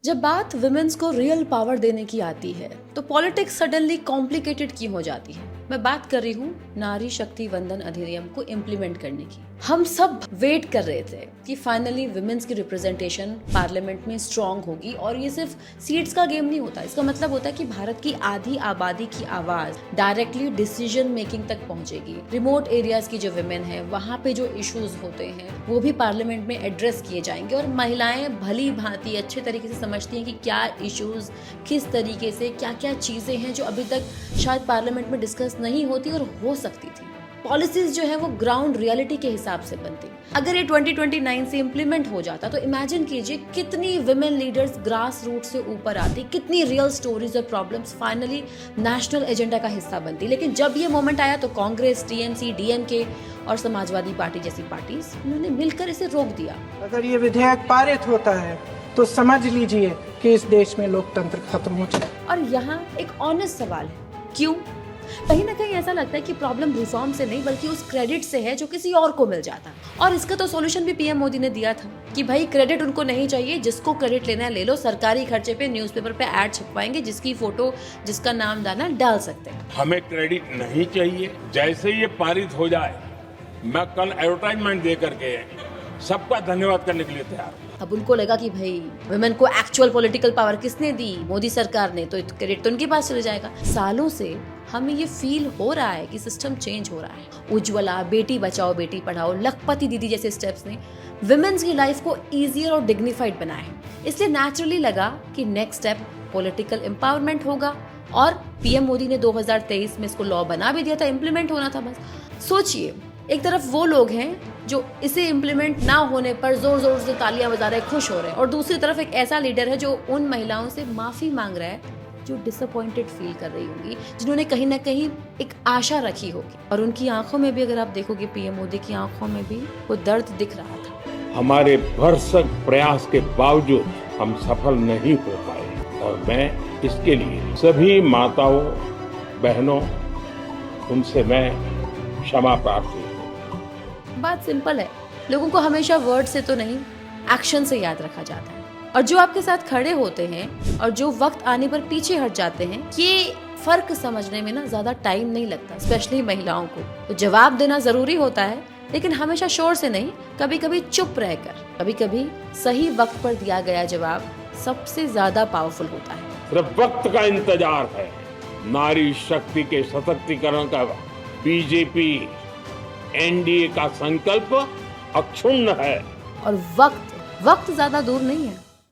जब बात वुमेन्स को रियल पावर देने की आती है तो पॉलिटिक्स सडनली कॉम्प्लिकेटेड क्यों हो जाती है। मैं बात कर रही हूँ नारी शक्ति वंदन अधिनियम को इम्प्लीमेंट करने की। हम सब वेट कर रहे थे कि फाइनली वुमेन्स की रिप्रेजेंटेशन पार्लियामेंट में स्ट्रांग होगी और ये सिर्फ सीट्स का गेम नहीं होता। इसका मतलब होता है कि भारत की आधी आबादी की आवाज डायरेक्टली डिसीजन मेकिंग तक पहुंचेगी। रिमोट एरियाज की जो वुमेन है वहाँ पे जो इश्यूज होते हैं वो भी पार्लियामेंट में एड्रेस किए जाएंगे और महिलाएं भली भांति अच्छे तरीके से समझती हैं कि क्या इश्यूज किस तरीके से क्या क्या चीजें हैं जो अभी तक शायद पार्लियामेंट में डिस्कस नहीं होती और हो सकती थी। पॉलिसीज जो है वो ग्राउंड रियलिटी के हिसाब से बनती। अगर ये 2029 से इम्प्लीमेंट हो जाता तो इमेजिन कीजिए कितनी विमेन लीडर्स ग्रास रूट से ऊपर आती, कितनी रियल स्टोरीज और प्रॉब्लम्स फाइनली नेशनल एजेंडा का हिस्सा बनती। लेकिन जब ये मोमेंट आया तो कांग्रेस, टीएमसी, डीएमके और समाजवादी पार्टी जैसी पार्टीज उन्होंने मिलकर इसे रोक दिया। अगर ये विधेयक पारित होता है तो समझ लीजिए कि इस देश में लोकतंत्र खत्म हो जाए। और यहाँ एक ऑनेस्ट सवाल है, क्यों? कहीं ना कहीं ऐसा लगता है कि प्रॉब्लम रिफॉर्म से नहीं बल्कि उस क्रेडिट से है जो किसी और को मिल जाता। और इसका तो सॉल्यूशन भी पीएम मोदी ने दिया था कि भाई क्रेडिट उनको नहीं चाहिए, जिसको क्रेडिट लेना है ले लो, सरकारी खर्चे पे न्यूज़पेपर पे ऐड छपवाएंगे, जिसकी फोटो जिसका नाम डालना डाल सकते हैं। हमें क्रेडिट नहीं चाहिए। जैसे ये पारित हो जाए मैं कल एडवर्टाइजमेंट दे करके सबका धन्यवाद करने के लिए तैयार हूं। अब उनको लगा कि भाई वुमेन को एक्चुअल पॉलिटिकल पावर किसने दी, मोदी सरकार ने, तो क्रेडिट तो उनके पास चले जाएगा। सालों से हमें ये फील हो रहा है कि सिस्टम चेंज हो रहा है। उज्ज्वला, बेटी बचाओ बेटी पढ़ाओ, लखपति दीदी जैसे स्टेप्स ने वुमेन्स की लाइफ को ईजियर और डिग्निफाइड बनाया है। इसलिए नेचुरली लगा कि नेक्स्ट स्टेप पॉलिटिकल एम्पावरमेंट होगा और पीएम मोदी ने 2023 में इसको लॉ बना भी दिया था, इम्प्लीमेंट होना था बस। सोचिए, एक तरफ वो लोग हैं जो इसे इम्प्लीमेंट ना होने पर जोर जोर से तालियां बजा रहे, खुश हो रहे हैं, और दूसरी तरफ एक ऐसा लीडर है जो उन महिलाओं से माफी मांग रहा है जो डिसअपॉइंटेड फील कर रही होंगी, जिन्होंने कहीं ना कहीं एक आशा रखी होगी। और उनकी आंखों में भी अगर आप देखोगे, पीएम मोदी की आंखों में भी वो दर्द दिख रहा था। हमारे भरसक प्रयास के बावजूद हम सफल नहीं हो पाए और मैं इसके लिए सभी माताओं बहनों उनसे मैं क्षमा प्रार्थी हूँ। बात सिंपल है, लोगों को हमेशा वर्ड से तो नहीं एक्शन से याद रखा जाता है। और जो आपके साथ खड़े होते हैं और जो वक्त आने पर पीछे हट जाते हैं, ये फर्क समझने में ना ज्यादा टाइम नहीं लगता, स्पेशली महिलाओं को। तो जवाब देना जरूरी होता है, लेकिन हमेशा शोर से नहीं, कभी कभी चुप रहकर। कभी कभी सही वक्त पर दिया गया जवाब सबसे ज्यादा पावरफुल होता है। सिर्फ वक्त का इंतजार है। नारी शक्ति के सशक्तिकरण का बीजेपी एनडीए का संकल्प अक्षुण्ण है। और वक्त ज्यादा दूर नहीं है।